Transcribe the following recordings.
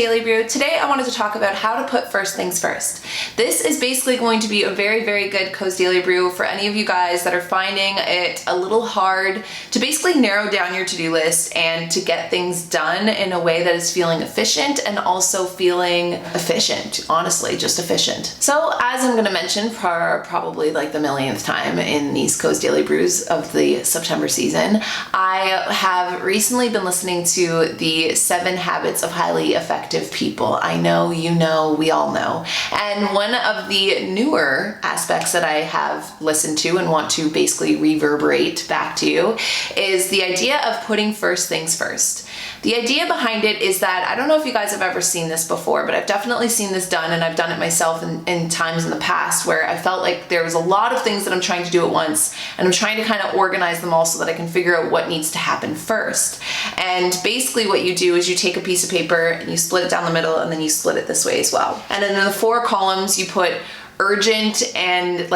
Daily Brew. Today I wanted to talk about how to put first things first. This is basically going to be a very, very good Koze Daily Brew for any of you guys that are finding it a little hard to basically narrow down your to-do list and to get things done in a way that is feeling efficient and also feeling efficient, honestly, just efficient. So as I'm gonna mention for probably like the millionth time in these Koze Daily Brews of the September season, I have recently been listening to the 7 Habits of Highly Effective People. I know, you know, we all know. And one of the newer aspects that I have listened to and want to basically reverberate back to you is the idea of putting first things first. The idea behind it is that, I don't know if you guys have ever seen this before, but I've definitely seen this done, and I've done it myself in times in the past where I felt like there was a lot of things that I'm trying to do at once, and I'm trying to kind of organize them all so that I can figure out what needs to happen first. And basically what you do is you take a piece of paper and you split it down the middle, and then you split it this way as well. And then in the 4 columns you put urgent and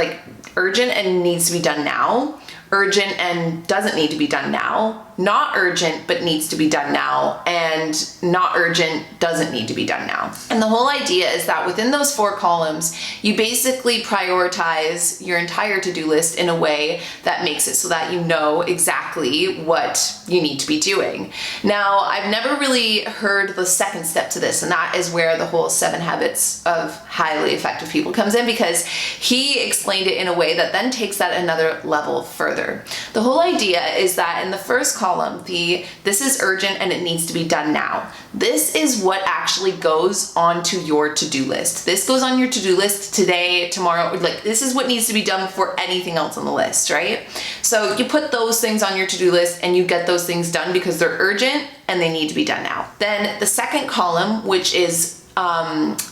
needs to be done now, urgent and doesn't need to be done now, not urgent but needs to be done now, and not urgent doesn't need to be done now. And the whole idea is that within those 4 columns, you basically prioritize your entire to-do list in a way that makes it so that you know exactly what you need to be doing. Now, I've never really heard the second step to this, and that is where the whole 7 Habits of Highly Effective People comes in, because he explained it in a way that then takes that another level further. The whole idea is that in the first column, this is urgent and it needs to be done now. This is what actually goes onto your to-do list. This goes on your to-do list today, tomorrow, like this is what needs to be done before anything else on the list, right? So you put those things on your to-do list and you get those things done because they're urgent and they need to be done now. Then the second column, which is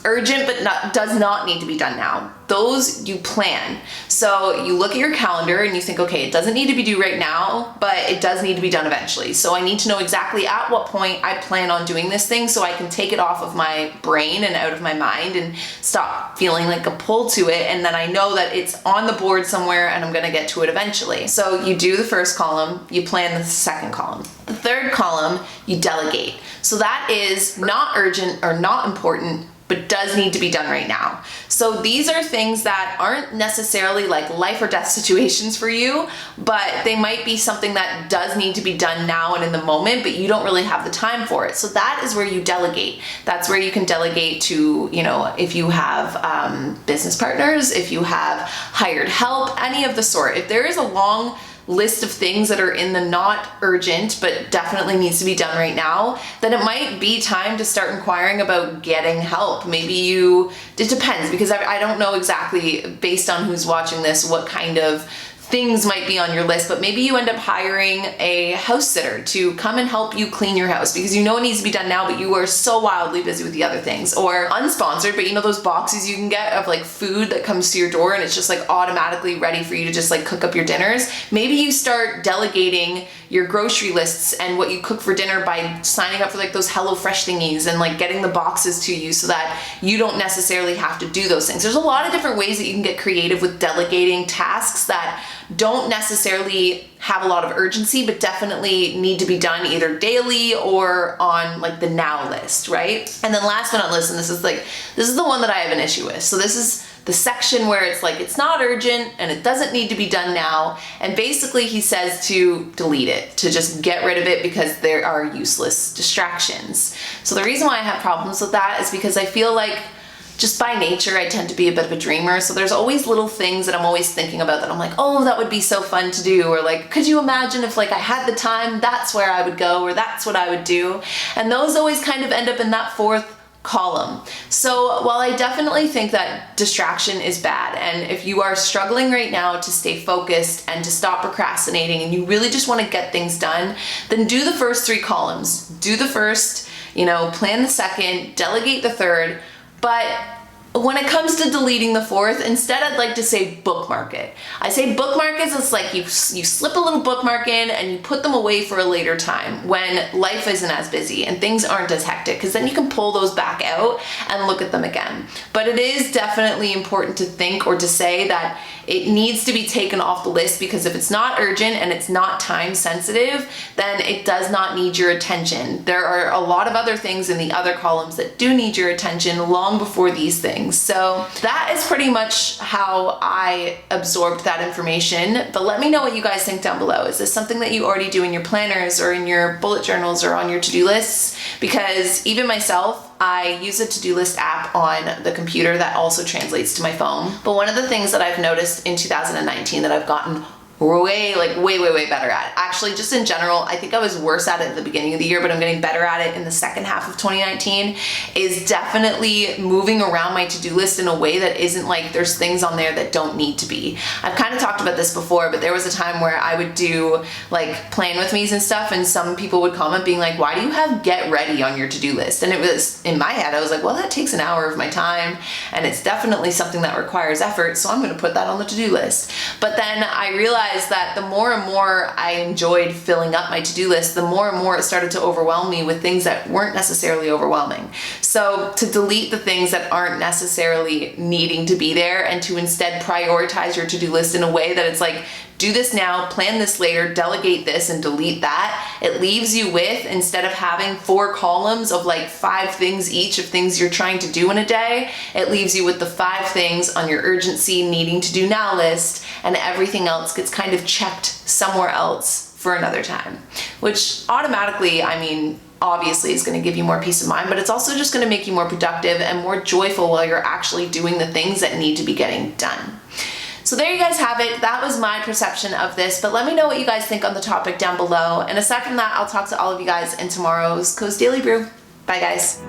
urgent but does not need to be done now, those you plan. So you look at your calendar and you think, okay, it doesn't need to be due right now, but it does need to be done eventually. So I need to know exactly at what point I plan on doing this thing so I can take it off of my brain and out of my mind and stop feeling like a pull to it. And then I know that it's on the board somewhere and I'm gonna get to it eventually. So you do the first column, you plan the second column. The third column, you delegate. So that is not urgent or not important, but does need to be done right now. So these are things that aren't necessarily like life or death situations for you, but they might be something that does need to be done now and in the moment, but you don't really have the time for it. So that is where you delegate. That's where you can delegate to, you know, if you have business partners, if you have hired help, any of the sort. If there is a long list of things that are in the not urgent but definitely needs to be done right now, then it might be time to start inquiring about getting help. Maybe it depends, because I don't know exactly, based on who's watching this, what kind of things might be on your list, but maybe you end up hiring a house sitter to come and help you clean your house because you know it needs to be done now, but you are so wildly busy with the other things. Or unsponsored, but you know those boxes you can get of like food that comes to your door and it's just like automatically ready for you to just like cook up your dinners. Maybe you start delegating your grocery lists and what you cook for dinner by signing up for like those HelloFresh thingies and like getting the boxes to you so that you don't necessarily have to do those things. There's a lot of different ways that you can get creative with delegating tasks that don't necessarily have a lot of urgency, but definitely need to be done either daily or on like the now list, right? And then last but not least, and this is the one that I have an issue with. So this is the section where it's like, it's not urgent and it doesn't need to be done now. And basically he says to delete it, to just get rid of it because there are useless distractions. So the reason why I have problems with that is because I feel like just by nature, I tend to be a bit of a dreamer. So there's always little things that I'm always thinking about that I'm like, oh, that would be so fun to do. Or like, could you imagine if like I had the time, that's where I would go, or that's what I would do. And those always kind of end up in that 4th column. So while I definitely think that distraction is bad, and if you are struggling right now to stay focused and to stop procrastinating and you really just want to get things done, then do the first 3 columns. Do the first, plan the second, delegate the third, but when it comes to deleting the fourth, instead I'd like to say bookmark it. I say bookmark is it's like you slip a little bookmark in and you put them away for a later time when life isn't as busy and things aren't as hectic, because then you can pull those back out and look at them again. But it is definitely important to think or to say that it needs to be taken off the list, because if it's not urgent and it's not time sensitive, then it does not need your attention. There are a lot of other things in the other columns that do need your attention long before these things. So that is pretty much how I absorbed that information. But let me know what you guys think down below. Is this something that you already do in your planners or in your bullet journals or on your to-do lists? Because even myself, I use a to-do list app on the computer that also translates to my phone. But one of the things that I've noticed in 2019 that I've gotten way better at, actually just in general, I think I was worse at it at the beginning of the year, but I'm getting better at it in the second half of 2019, is definitely moving around my to-do list in a way that isn't like there's things on there that don't need to be. I've kind of talked about this before, but there was a time where I would do like plan with me's and stuff, and some people would comment being like, why do you have get ready on your to-do list? And it was, in my head, I was like, well, that takes an hour of my time and it's definitely something that requires effort, so I'm going to put that on the to-do list. But then I realized that the more and more I enjoyed filling up my to-do list, the more and more it started to overwhelm me with things that weren't necessarily overwhelming. So to delete the things that aren't necessarily needing to be there, and to instead prioritize your to-do list in a way that it's like, do this now, plan this later, delegate this, and delete that. It leaves you with, instead of having 4 columns of like 5 things each of things you're trying to do in a day, it leaves you with the 5 things on your urgency needing to do now list, and everything else gets kind of checked somewhere else for another time, which automatically, I mean, obviously is going to give you more peace of mind, but it's also just going to make you more productive and more joyful while you're actually doing the things that need to be getting done. So there you guys have it. That was my perception of this, but let me know what you guys think on the topic down below. And aside from that, I'll talk to all of you guys in tomorrow's Koze Daily Brew. Bye guys.